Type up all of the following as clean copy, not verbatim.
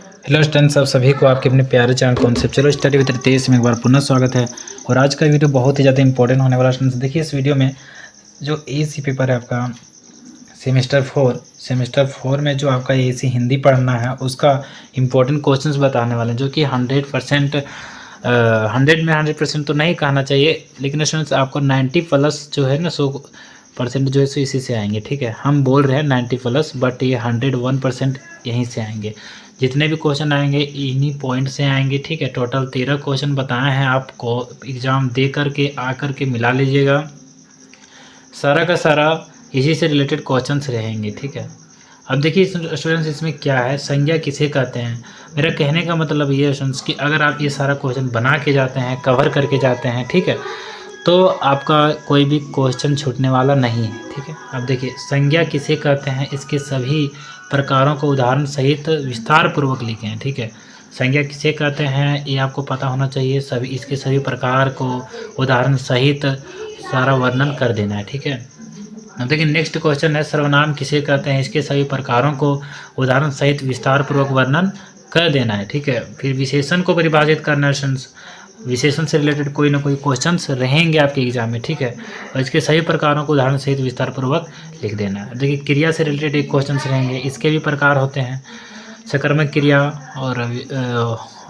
Hello students, आप सभी को आपके अपने प्यारे channel conceptual study with Ritesh में एक बार पुनः स्वागत है। और आज का वीडियो बहुत ही ज़्यादा इंपॉर्टेंट होने वाला स्टूडेंट्स। देखिए इस वीडियो में जो एसी पेपर है आपका सेमेस्टर 4 में जो आपका एसी हिंदी पढ़ना है उसका इम्पोर्टेंट क्वेश्चंस बताने वाले हैं, जो कि 100% 100 में 100% तो नहीं कहना चाहिए, लेकिन स्टूडेंट्स आपको 90+ जो है ना 100% जो है सो इसी से आएंगे। ठीक है, हम बोल रहे हैं 90+, बट ये 101% यहीं से आएंगे। जितने भी क्वेश्चन आएंगे इन्हीं पॉइंट से आएंगे। ठीक है, टोटल 13 क्वेश्चन बताए हैं आपको, एग्ज़ाम दे करके आकर के मिला लीजिएगा। सारा का सारा इसी से रिलेटेड क्वेश्चंस रहेंगे। ठीक है, अब देखिए स्टूडेंट्स इसमें क्या है, संज्ञा किसे कहते हैं। मेरा कहने का मतलब ये है स्टूडेंट्स कि अगर आप ये सारा क्वेश्चन बना के जाते हैं, कवर करके जाते हैं, ठीक है, तो आपका कोई भी क्वेश्चन छूटने वाला नहीं है। ठीक है, अब देखिए संज्ञा किसे कहते हैं, इसके सभी प्रकारों को उदाहरण सहित विस्तार पूर्वक लिखें हैं। ठीक है, संज्ञा किसे कहते हैं ये आपको पता होना चाहिए। सभी इसके सभी प्रकार को उदाहरण सहित सारा वर्णन कर देना है। ठीक है, अब देखिए नेक्स्ट क्वेश्चन है, सर्वनाम किसे कहते हैं, इसके सभी प्रकारों को उदाहरण सहित विस्तार पूर्वक वर्णन कर देना है। ठीक है, फिर विशेषण को परिभाषित करना है। विशेषण से रिलेटेड कोई ना कोई क्वेश्चंस रहेंगे आपके एग्जाम में। ठीक है, और इसके सभी प्रकारों को उदाहरण सहित विस्तार पूर्वक लिख देना है। देखिए क्रिया से रिलेटेड एक क्वेश्चंस रहेंगे, इसके भी प्रकार होते हैं, सकर्मक क्रिया और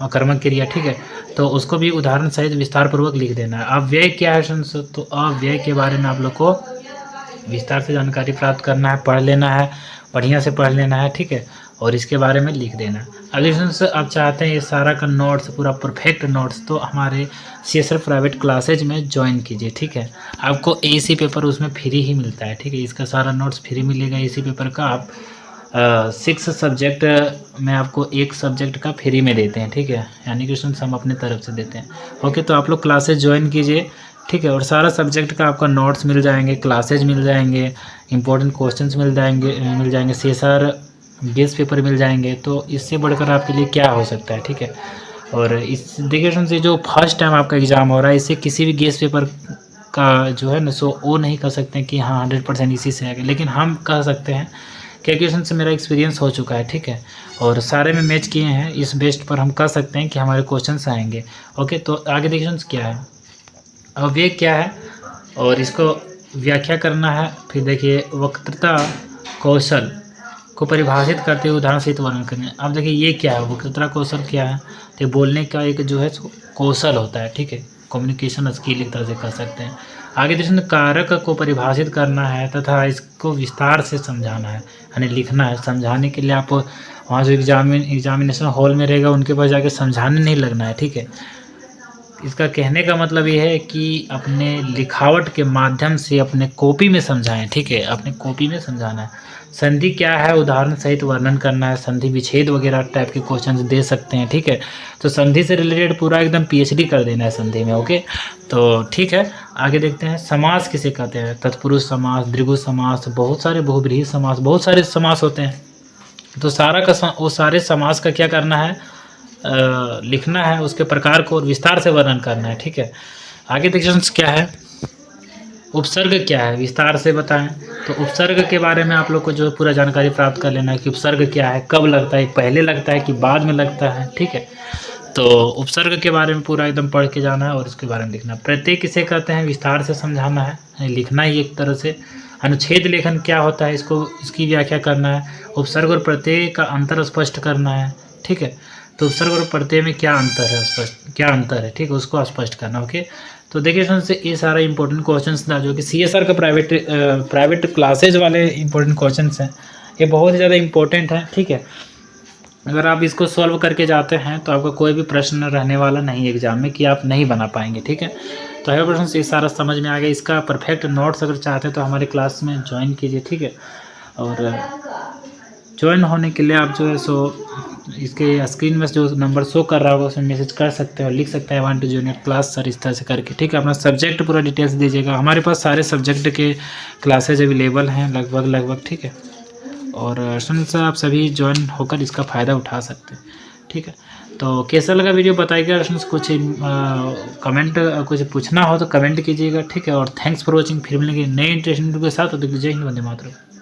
अकर्मक क्रिया। ठीक है, तो उसको भी उदाहरण सहित विस्तार पूर्वक लिख देना है। अव्यय क्या है, तो अव्यय के बारे में आप लोग को विस्तार से जानकारी प्राप्त करना है, पढ़ लेना है, बढ़िया से पढ़ लेना है। ठीक है, और इसके बारे में लिख देना। अब स्टूडेंट्स आप चाहते हैं ये सारा का नोट्स, पूरा परफेक्ट नोट्स, तो हमारे CSR प्राइवेट क्लासेज में ज्वाइन कीजिए। ठीक है, आपको एसी पेपर उसमें फ्री ही मिलता है। ठीक है, इसका सारा नोट्स फ्री मिलेगा एसी पेपर का। आप 6 सब्जेक्ट में आपको 1 सब्जेक्ट का फ्री में देते हैं। ठीक है, यानी कि स्टूडेंट्स हम अपने तरफ से देते हैं। ओके, तो आप लोग क्लासेज ज्वाइन कीजिए। ठीक है, और सारा सब्जेक्ट का आपका नोट्स मिल जाएंगे, क्लासेज मिल जाएंगे, इंपॉर्टेंट क्वेश्चंस मिल जाएंगे CSR गेस पेपर मिल जाएंगे। तो इससे बढ़कर आपके लिए क्या हो सकता है। ठीक है, और इस देखिए से जो फर्स्ट टाइम आपका एग्ज़ाम हो रहा है, इससे किसी भी गेस पेपर का जो है ना सो वो नहीं कह सकते हैं कि हाँ 100% इसी से आएगा, लेकिन हम कह सकते हैं कि क्वेश्चन से मेरा एक्सपीरियंस हो चुका है। ठीक है, और सारे में मैच किए हैं, इस बेस्ट पर हम कह सकते हैं कि हमारे क्वेश्चन आएंगे। ओके, तो आगे देखिए क्या है, अव्यय क्या है और इसको व्याख्या करना है। फिर देखिए वक्तृता कौशल को परिभाषित करते हुए उदाहरण सहित वर्णन करें। अब देखिए ये क्या है, वक्तृता कौशल क्या है, तो बोलने का एक जो है कौशल होता है। ठीक है, कम्युनिकेशन स्किल एक तरह से कह सकते हैं। आगे देखिए कारक को परिभाषित करना है तथा इसको विस्तार से समझाना है, यानी लिखना है। समझाने के लिए आप वहाँ जो एग्जामिनेशन हॉल में रहेगा उनके पास जाके समझाने नहीं लगना है। ठीक है, इसका कहने का मतलब ये है कि अपने लिखावट के माध्यम से अपने कॉपी में समझाएं। ठीक है, अपने कॉपी में समझाना है। संधि क्या है, उदाहरण सहित वर्णन करना है। संधि विच्छेद वगैरह टाइप के क्वेश्चंस दे सकते हैं। ठीक है, तो संधि से रिलेटेड पूरा एकदम PhD कर देना है संधि में। ओके, तो ठीक है, आगे देखते हैं समास किसे कहते हैं। तत्पुरुष समास, द्विगु समास, बहुत सारे बहुब्रीहि समास, बहुत सारे समास होते हैं। तो वो सारे समास का क्या करना है, लिखना है, उसके प्रकार को और विस्तार से वर्णन करना है। ठीक है, आगे देखिए क्या है, उपसर्ग क्या है, विस्तार से बताएं। तो उपसर्ग के बारे में आप लोग को जो पूरा जानकारी प्राप्त कर लेना है कि उपसर्ग क्या है, कब लगता है, पहले लगता है कि बाद में लगता है। ठीक है, तो उपसर्ग के बारे में पूरा एकदम पढ़ के जाना है और इसके बारे में लिखना। प्रत्यय किसे कहते हैं, विस्तार से समझाना है, लिखना ही एक तरह से। अनुच्छेद लेखन क्या होता है, इसकी व्याख्या करना है। उपसर्ग और प्रत्यय का अंतर स्पष्ट करना है। ठीक है, तो उपसर्ग और प्रत्यय में क्या अंतर है, ठीक है, उसको स्पष्ट करना। ओके, तो देखिए फ्रेंड्स ये सारा इंपॉर्टेंट क्वेश्चंस था जो कि CSR का प्राइवेट क्लासेज वाले इंपॉर्टेंट क्वेश्चंस हैं। ये बहुत ही ज़्यादा इंपॉर्टेंट है। ठीक है, अगर आप इसको सॉल्व करके जाते हैं तो आपका कोई भी प्रश्न रहने वाला नहीं एग्जाम में कि आप नहीं बना पाएंगे। ठीक है, तो है फ्रेंड्स ये सारा समझ में आ गया। इसका परफेक्ट नोट्स अगर चाहते हैं तो हमारे क्लास में ज्वाइन कीजिए। ठीक है, और ज्वाइन होने के लिए आप जो है सो इसके स्क्रीन में जो नंबर शो कर रहा होगा उसमें मैसेज कर सकते हो, लिख सकते हैं I want to join your class sir, इस तरह से करके। ठीक है, अपना सब्जेक्ट पूरा डिटेल्स दीजिएगा। हमारे पास सारे सब्जेक्ट के क्लासेज अवेलेबल हैं लगभग। ठीक है, और स्टूडेंट्स आप सभी ज्वाइन होकर इसका फ़ायदा उठा सकते हैं। ठीक है, तो कैसा लगा वीडियो बताइएगा स्टूडेंट्स, कुछ कमेंट कुछ पूछना हो तो कमेंट कीजिएगा। ठीक है, और थैंक्स फॉर वॉचिंग। फिर मिलेंगे नए इंटरेस्टिंग वीडियो के साथ। तो जय हिंद, वंदे मातरम।